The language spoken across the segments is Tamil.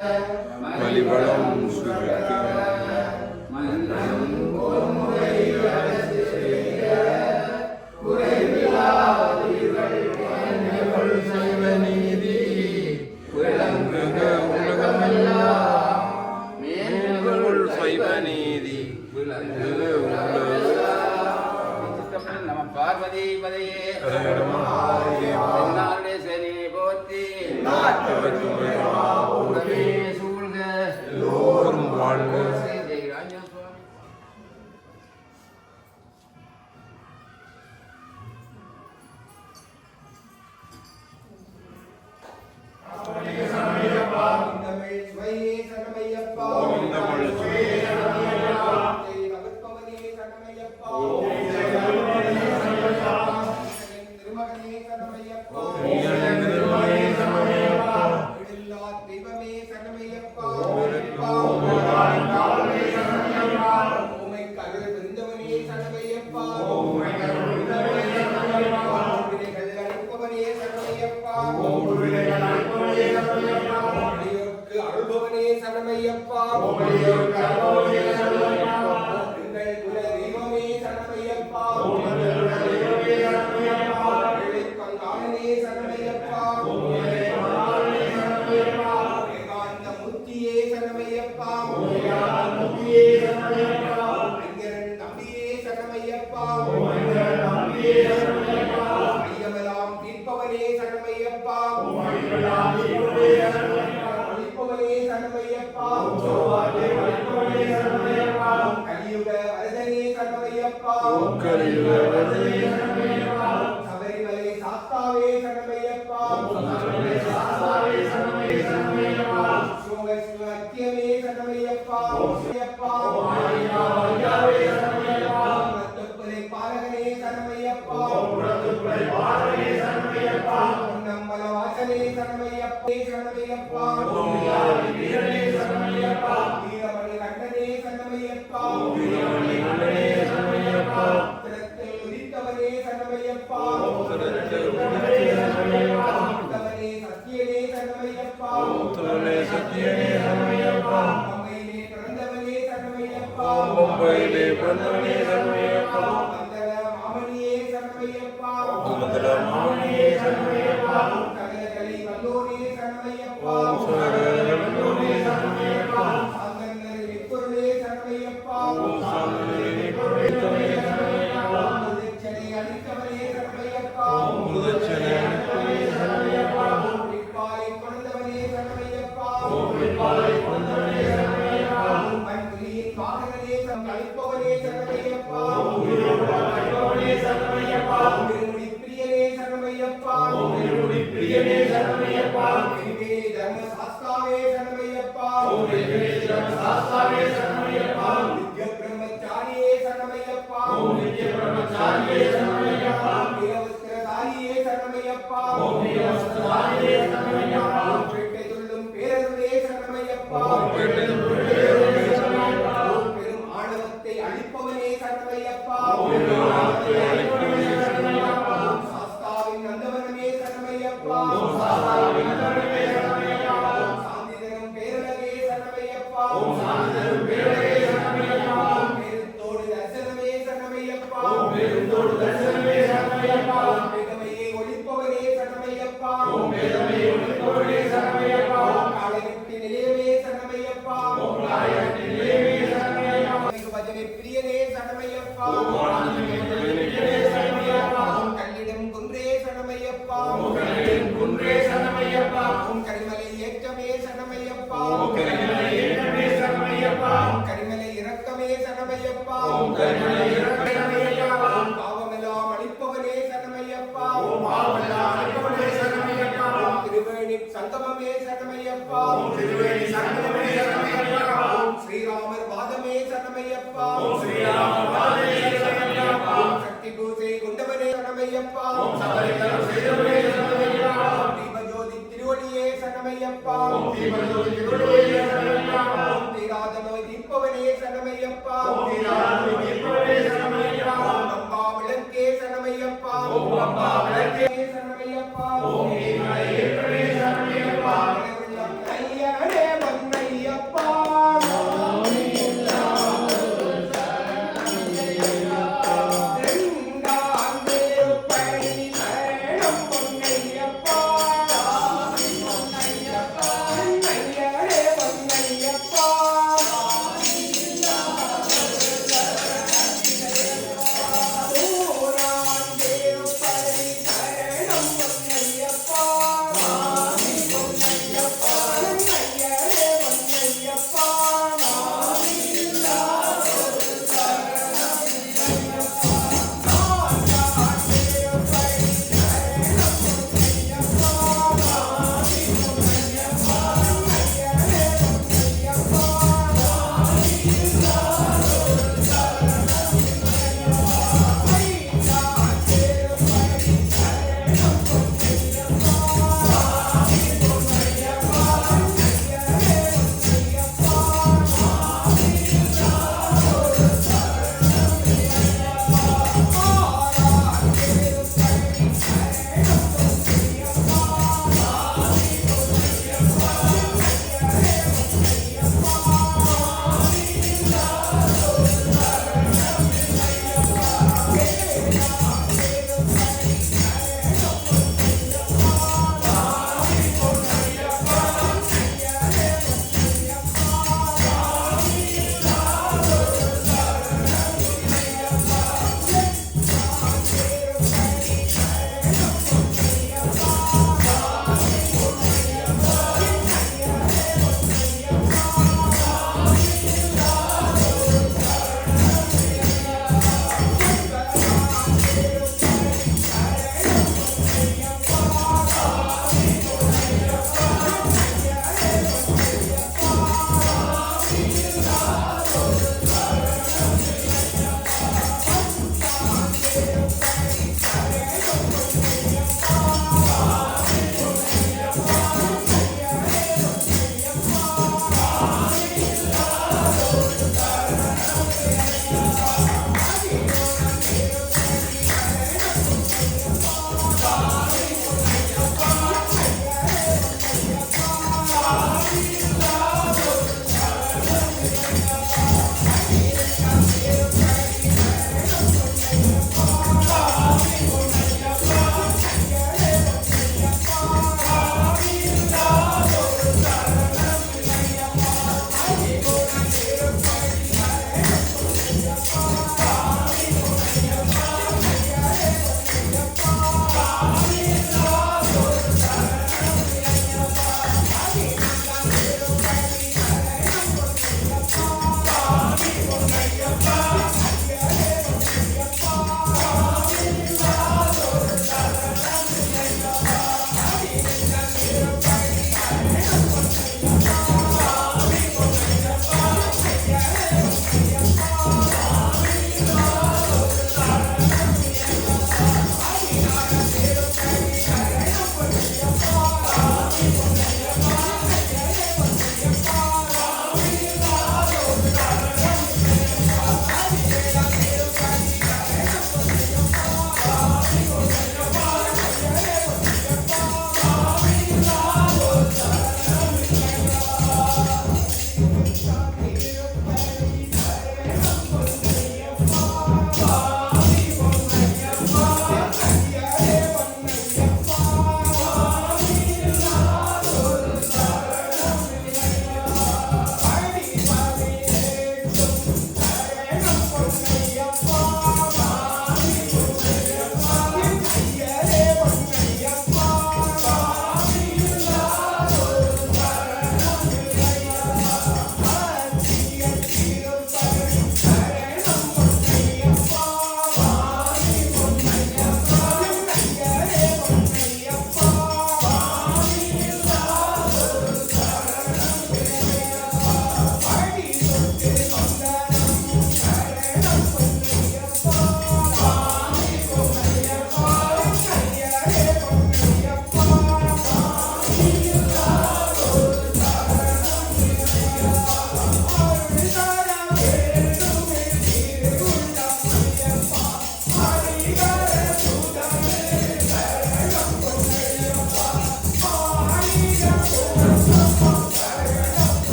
மலிவளம் சுரக்க நீதி விளங்குக உலகமெல்லாம் மேன்கள் சைவ நீதி விளங்குக நம பார்வதி பதையே சனி போற்றி சூழ்க எல்லோரும் வாழ்க. சபரிமலை சாஸ்தாவே சரணமையப்பா, சிவகத்தியமே சரணமையப்பா, புறத்துப்புலை பாலகனே சரணமையப்பா, பொன்னம்பல வாசனே சரணமையப்பா, சரணமையப்பா, வீரமணி கண்டனே சரணமையப்பா, உதித்தவனே சரணமையப்பா, சத்தியனே சரணமையப்பா, மும்பையிலே பிறந்தவனே சரணமையப்பா, மந்தள மாமணியே சரணமையப்பா, சகலகலை வல்லோனே சரணமையப்பா, சாந்தனர் எப்பொருளே சரணமையப்பா, முதச்சனை அளித்தவனே சரணமையப்பா, பிற்பாலை கொண்டவனே சரணமையப்பா, மண்புலியின் வாகனனே அளிப்பவனே சரணமையப்பா, திருமுடி பிரியனே சரணமையப்பா, திருவே தர்ம சாஸ்தாவே சரணமையப்பா, நித்ய பிரம்மச்சாரியே சரணமையப்பா, வீரவஸ்திரதாரியே சரணமையப்பா, பேட்டை துள்ளும் பேரருளே சரணமையப்பா, பெரும் ஆணவத்தை அழிப்பவனே சரணமையப்பா, சாஸ்தாவின் நந்தவனமே சரணமையப்பா, சாந்திதனம் பேரழகே சரணமையப்பா, பெருந்தோடு தரிசனமே சரணமையப்பா, வேதமையை ஒழிப்பவனே சரணமையப்பா, காலகட்டி நிலையமே சரணமையப்பா, பஜனை பிரியனே சரணமையப்பா, கல்லிடம் குன்றே சரணமையப்பா, கரிமலை ஏற்றமே சரணமையப்பா, கரிமலை இறக்கமே சரணமையப்பா, பாவமெல்லாம் அளிப்பவனே சரணமையப்பா, திருவேணி சங்கமமே சரணமையப்பா, ஸ்ரீராமர் பாதமே சரணமையப்பா, சக்தி பூசை கொண்டவனே சரணமையப்பா, தீபஜோதி திருவடியே சரணமையப்பா, தீராத நோய் தீர்ப்பவனே சரணமையப்பா, அம்பா விளக்கே சரணமையப்பா, சரணமையப்பா, ஐயனே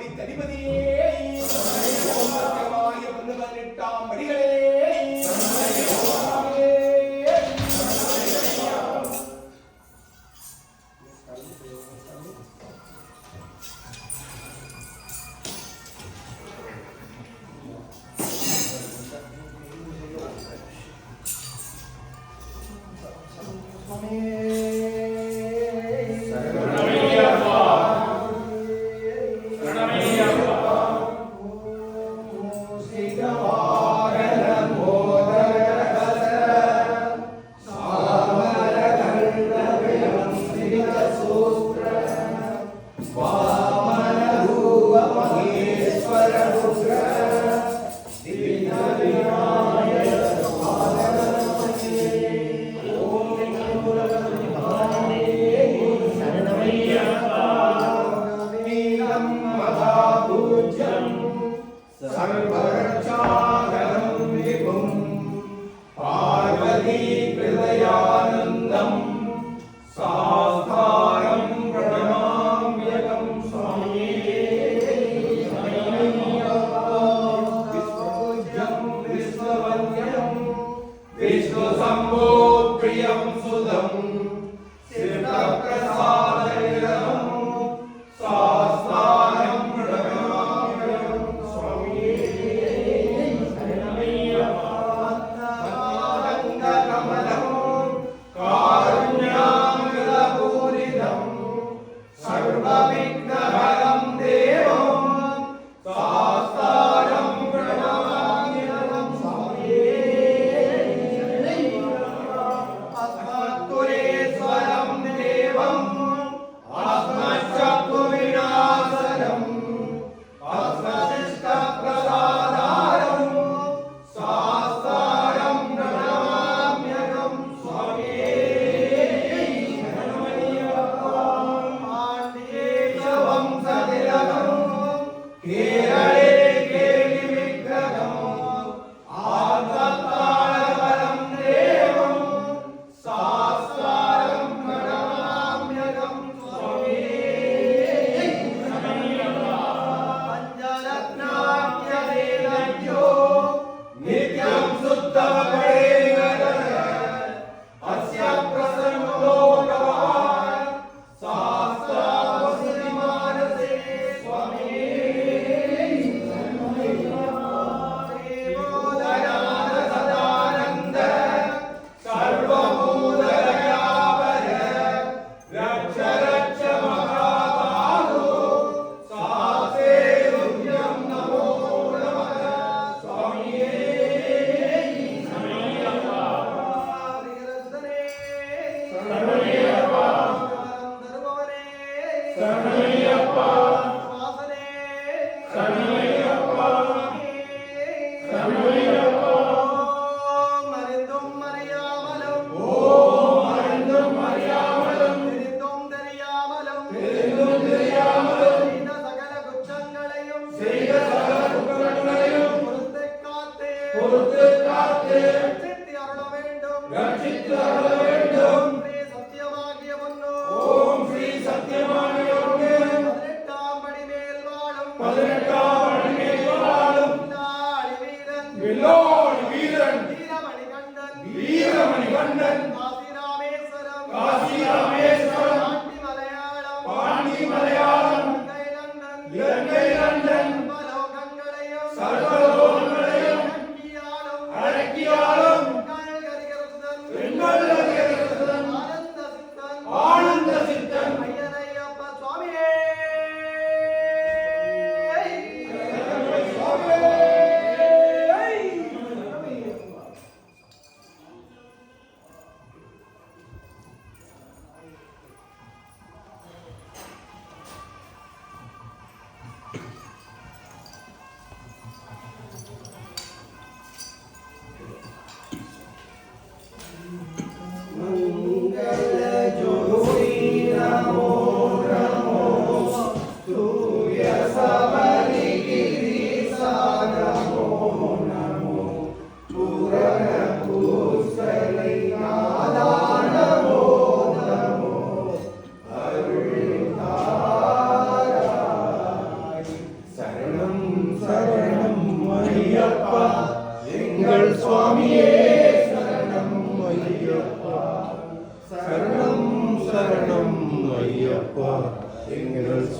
படி ததிபதியே ஓம் சத்தியமாய 18ஆம் படிகளே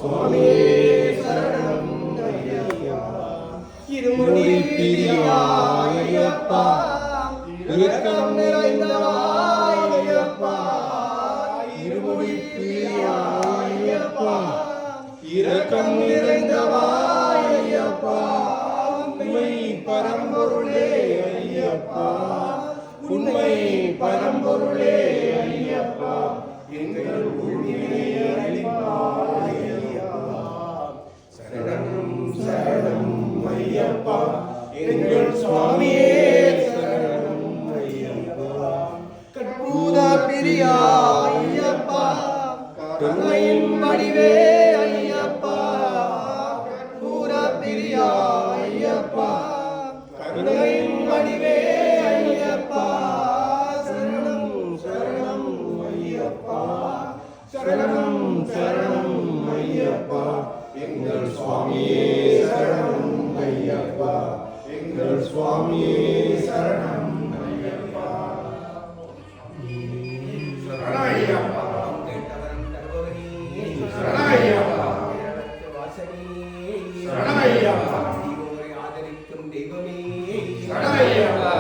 சுவாமியே சரணம் ஐயப்பா இருமுடி பிரியாய் ஐயப்பா இரக்கம் நிறைந்தவாய் ஐயப்பா இருமுடி பிரியாய் ஐயப்பா இரக்கம் நிறைந்தவாய் ஐயப்பா உண்மை பரம்பொருளே ஐயப்பா உண்மை பரம்பொருளே ஐயப்பா எங்கள் உயிரை அளிப்பாய் ஐயப்பா சரணம் சரணம் ஐயப்பா எங்கள் சுவாமியே சரணம் ஐயப்பா கற்பூத பிரியா ஐயப்பா கருணையின் வடிவே ஐயப்பா கற்பூர பிரியா ஐயப்பா கருணையின் வடிவே ஐயப்பா சரணம் சரணம் ஐயப்பா சரணம் சரணம் ஐயப்பா எங்கள் சுவாமியே சரணம் ஐயப்பா எங்கள் சுவாமியே சரணம் ஐயப்பா சரணம் கேட்டவரம் தருபவனே சரணம் ஐயப்பா வாசனே சரணம் ஐயப்பா தீவோரை ஆதரிக்கும் தெய்வமே சரணம் ஐயப்பா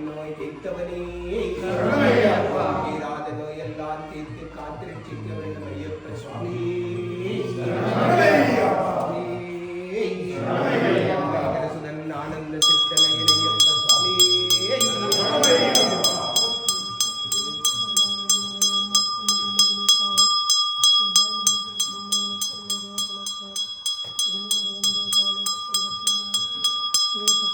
நோய் தீர்த்தவனே சரணம் ஐயப்பா தீராத நோயெல்லாம் தீர்த்து காத்திருச்சிக்க வேண்டும் ஐயப்ப சுவாமி சரணம் ஐயப்பா சுதன் ஆனந்த சித்தனையன் ஐயப்ப சுவாமி சரணம் ஐயப்பா With